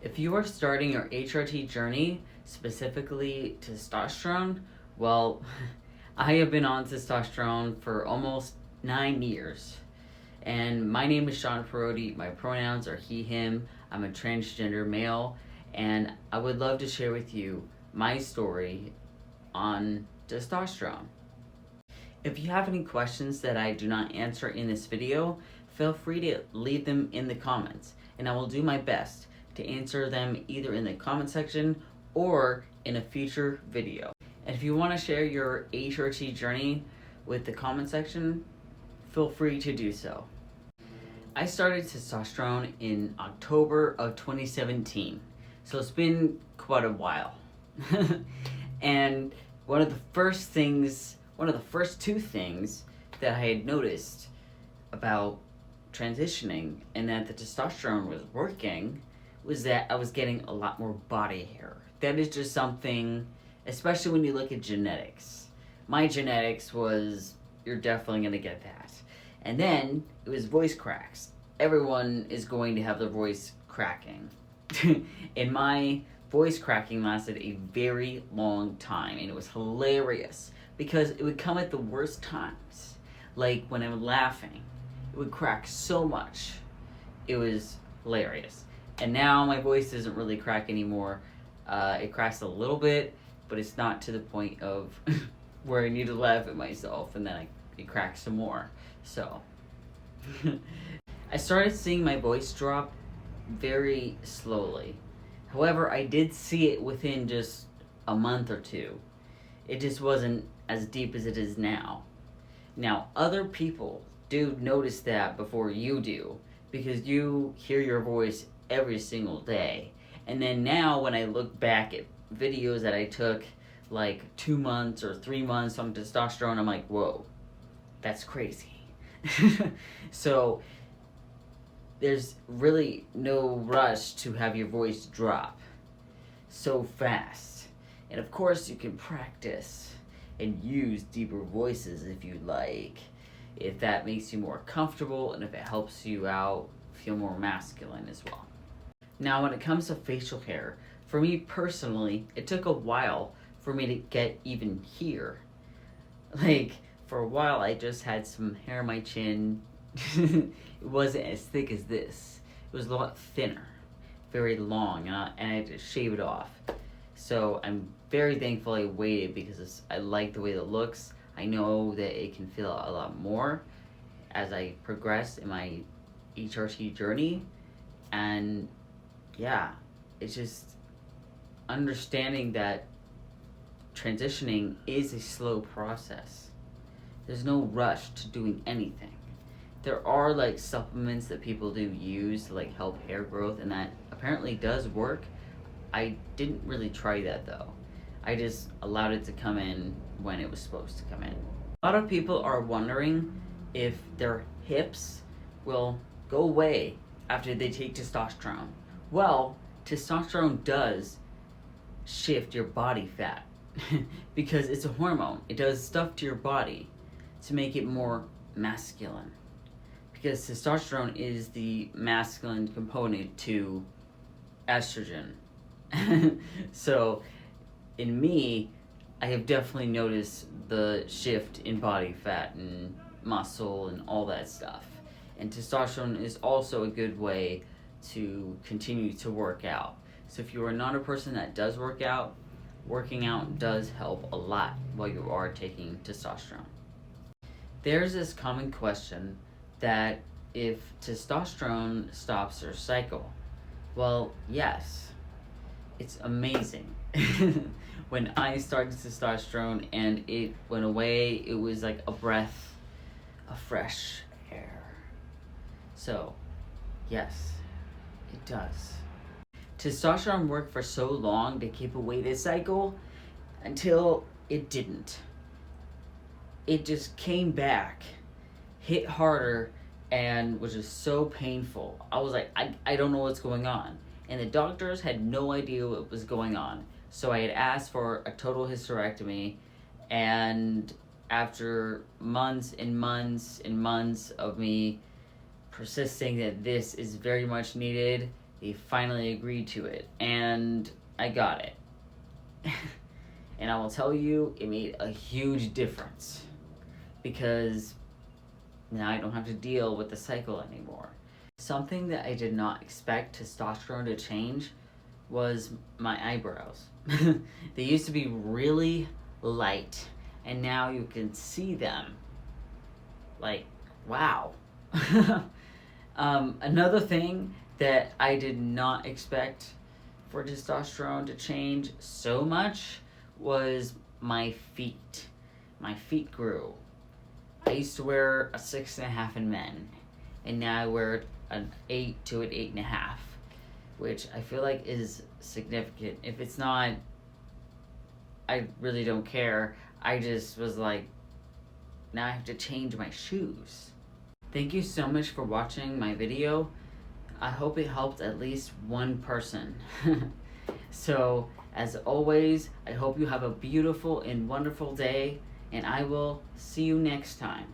If you are starting your HRT journey, specifically testosterone, well, I have been on testosterone for almost 9 years. And my name is Sean Perotti. My pronouns are he, him. I'm a transgender male. And I would love to share with you my story on testosterone. If you have any questions that I do not answer in this video, feel free to leave them in the comments, and I will do my best to answer them either in the comment section or in a future video. And if you want to share your HRT journey with the comment section, feel free to do so. I started testosterone in October of 2017, so it's been quite a while. And one of the first two things that I had noticed about transitioning and that the testosterone was working was that I was getting a lot more body hair. That is just something, especially when you look at genetics. My genetics was, you're definitely going to get that. And then it was voice cracks. Everyone is going to have their voice cracking. And my voice cracking lasted a very long time, and it was hilarious because it would come at the worst times. Like when I'm laughing, it would crack so much. It was hilarious. And now my voice doesn't really crack anymore. It cracks a little bit, but it's not to the point of where I need to laugh at myself and then it cracks some more. So I started seeing my voice drop very slowly. However, I did see it within just a month or two. It just wasn't as deep as it is now. Now, other people do notice that before you do, because you hear your voice every single day. And then now when I look back at videos that I took like 2 months or 3 months on testosterone, I'm like, whoa, that's crazy. So there's really no rush to have your voice drop so fast. And of course you can practice and use deeper voices if you like, if that makes you more comfortable and if it helps you out feel more masculine as well. Now when it comes to facial hair, for me personally, it took a while for me to get even here. Like, for a while I just had some hair on my chin. It wasn't as thick as this. It was a lot thinner, very long, and I had to shave it off. So I'm very thankful I waited because I like the way it looks. I know that it can feel a lot more as I progress in my HRT journey. And yeah, it's just understanding that transitioning is a slow process. There's no rush to doing anything. There are like supplements that people do use to like help hair growth, and that apparently does work. I didn't really try that though. I just allowed it to come in when it was supposed to come in. A lot of people are wondering if their hips will go away after they take testosterone. Well, testosterone does shift your body fat because it's a hormone. It does stuff to your body to make it more masculine, because testosterone is the masculine component to estrogen. So in me, I have definitely noticed the shift in body fat and muscle and all that stuff. And testosterone is also a good way to continue to work out. So if you are not a person that does work out, working out does help a lot while you are taking testosterone. There's this common question that if testosterone stops your cycle. Well, yes, it's amazing. When I started testosterone and it went away, it was like a breath of fresh air. So, yes, it does. Testosterone worked for so long to keep away this cycle until it didn't. It just came back, hit harder, and was just so painful. I was like, I don't know what's going on. And the doctors had no idea what was going on. So I had asked for a total hysterectomy, and after months and months and months of me persisting that this is very much needed, they finally agreed to it, and I got it. And I will tell you, it made a huge difference, because now I don't have to deal with the cycle anymore. Something that I did not expect testosterone to change was my eyebrows. They used to be really light, and now you can see them. Like, wow. Another thing that I did not expect for testosterone to change so much was my feet. My feet grew. I used to wear a 6.5 in men, and now I wear an 8 to an 8.5, which I feel like is significant. If it's not, I really don't care. I just was like, now I have to change my shoes. Thank you so much for watching my video. I hope it helped at least one person. So, as always, I hope you have a beautiful and wonderful day, and I will see you next time.